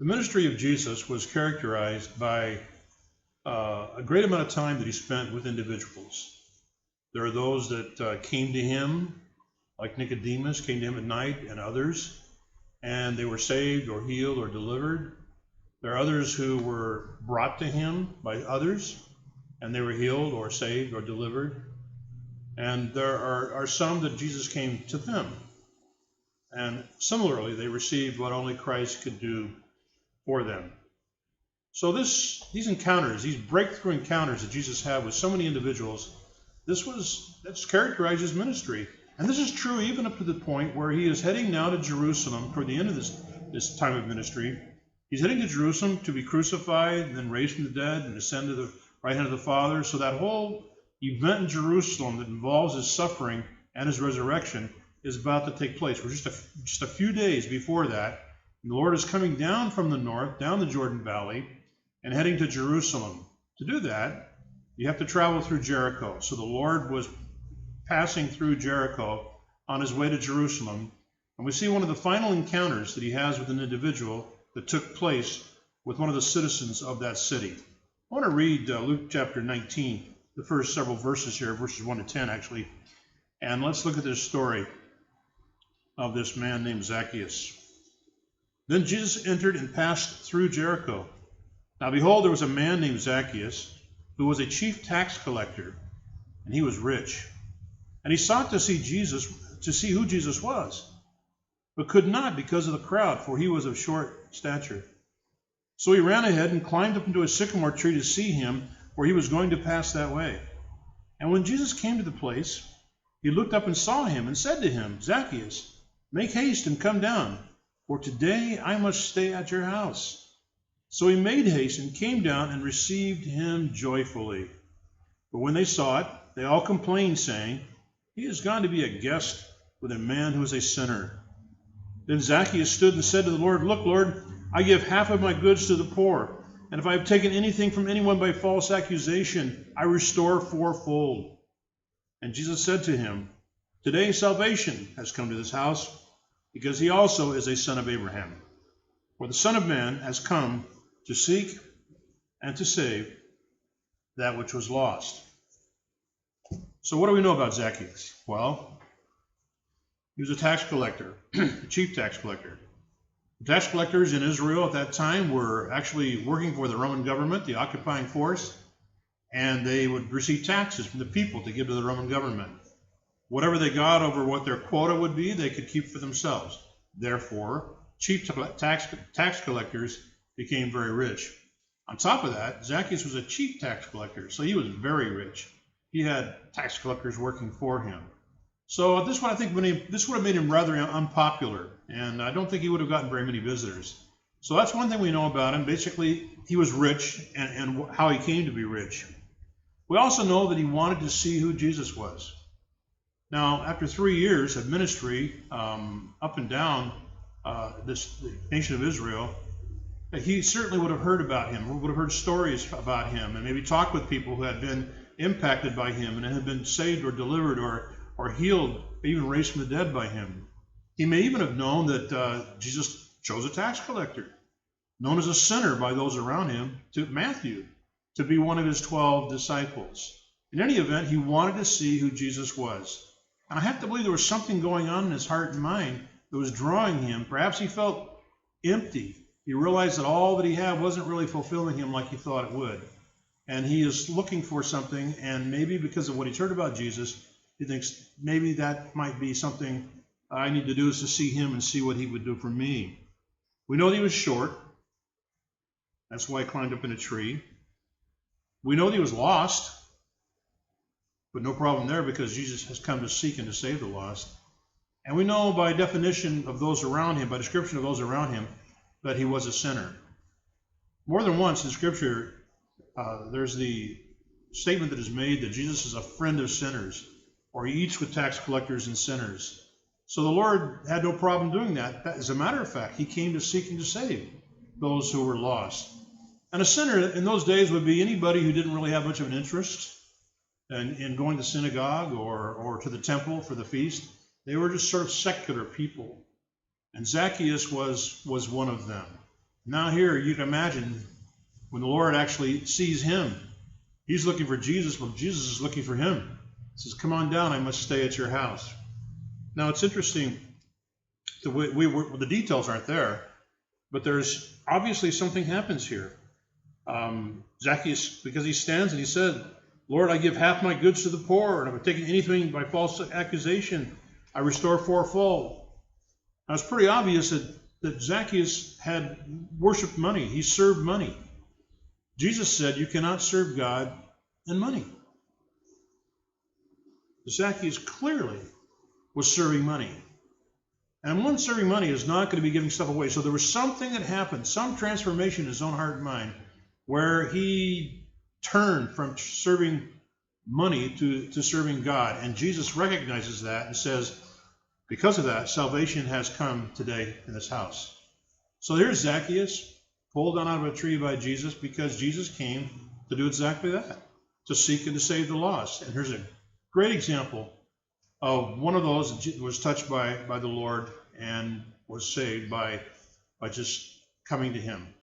The ministry of Jesus was characterized by a great amount of time that he spent with individuals. There are those that came to him, like Nicodemus, came to him at night, and others, and they were saved or healed or delivered. There are others who were brought to him by others, and they were healed or saved or delivered. And there are some that Jesus came to them. And similarly, they received what only Christ could do for them. So these encounters, these breakthrough encounters that Jesus had with so many individuals, that's characterized his ministry. And this is true even up to the point where he is heading now to Jerusalem toward the end of this time of ministry. He's heading to Jerusalem to be crucified and then raised from the dead and ascend to the right hand of the Father. So that whole event in Jerusalem that involves his suffering and his resurrection is about to take place. We're just a few days before that. And the Lord is coming down from the north, down the Jordan Valley, and heading to Jerusalem. To do that, you have to travel through Jericho. So the Lord was passing through Jericho on his way to Jerusalem. And we see one of the final encounters that he has with an individual that took place with one of the citizens of that city. I want to read Luke chapter 19, the first several verses here, verses 1 to 10 actually. And let's look at this story of this man named Zacchaeus. Then Jesus entered and passed through Jericho. Now behold, there was a man named Zacchaeus, who was a chief tax collector, and he was rich. And he sought to see who Jesus was, but could not because of the crowd, for he was of short stature. So he ran ahead and climbed up into a sycamore tree to see him, for he was going to pass that way. And when Jesus came to the place, he looked up and saw him, and said to him, Zacchaeus, make haste and come down, for today I must stay at your house. So he made haste and came down and received him joyfully. But when they saw it, they all complained, saying, he has gone to be a guest with a man who is a sinner. Then Zacchaeus stood and said to the Lord, look, Lord, I give half of my goods to the poor, and if I have taken anything from anyone by false accusation, I restore fourfold. And Jesus said to him, today salvation has come to this house, because he also is a son of Abraham. For the Son of Man has come to seek and to save that which was lost. So what do we know about Zacchaeus? Well, he was a tax collector, a chief tax collector. The tax collectors in Israel at that time were actually working for the Roman government, the occupying force, and they would receive taxes from the people to give to the Roman government. Whatever they got over what their quota would be, they could keep for themselves. Therefore, chief tax collectors became very rich. On top of that, Zacchaeus was a chief tax collector, so he was very rich. He had tax collectors working for him. So this would have made him rather unpopular, and I don't think he would have gotten very many visitors. So that's one thing we know about him. Basically, he was rich and how he came to be rich. We also know that he wanted to see who Jesus was. Now, after 3 years of ministry up and down the nation of Israel, he certainly would have heard about him, would have heard stories about him, and maybe talked with people who had been impacted by him and had been saved or delivered or healed, even raised from the dead by him. He may even have known that Jesus chose a tax collector, known as a sinner by those around him, to Matthew, to be one of his 12 disciples. In any event, he wanted to see who Jesus was. And I have to believe there was something going on in his heart and mind that was drawing him. Perhaps he felt empty. He realized that all that he had wasn't really fulfilling him like he thought it would. And he is looking for something, and maybe because of what he's heard about Jesus, he thinks maybe that might be something I need to do, is to see him and see what he would do for me. We know that he was short. That's why he climbed up in a tree. We know that he was lost, but no problem there because Jesus has come to seek and to save the lost. And we know by definition of those around him, by description of those around him, that he was a sinner. More than once in Scripture, there's the statement that is made that Jesus is a friend of sinners, or he eats with tax collectors and sinners. So the Lord had no problem doing that. As a matter of fact, he came to seek and to save those who were lost. And a sinner in those days would be anybody who didn't really have much of an interest in going to synagogue or to the temple for the feast. They were just sort of secular people. And Zacchaeus was one of them. Now here you can imagine when the Lord actually sees him, he's looking for Jesus, but Jesus is looking for him. He says, come on down, I must stay at your house. Now it's interesting, the details aren't there, but there's obviously something happens here. Zacchaeus, because he stands and he said, Lord, I give half my goods to the poor, and if I've taken anything by false accusation, I restore fourfold. Now it's pretty obvious that Zacchaeus had worshipped money. He served money. Jesus said, you cannot serve God and money. Zacchaeus clearly was serving money. And one serving money is not going to be giving stuff away. So there was something that happened, some transformation in his own heart and mind, where he turned from serving money to serving God. And Jesus recognizes that and says, because of that, salvation has come today in this house. So here's Zacchaeus, pulled down out of a tree by Jesus, because Jesus came to do exactly that, to seek and to save the lost. And here's a great example of one of those that was touched by the Lord and was saved by just coming to him.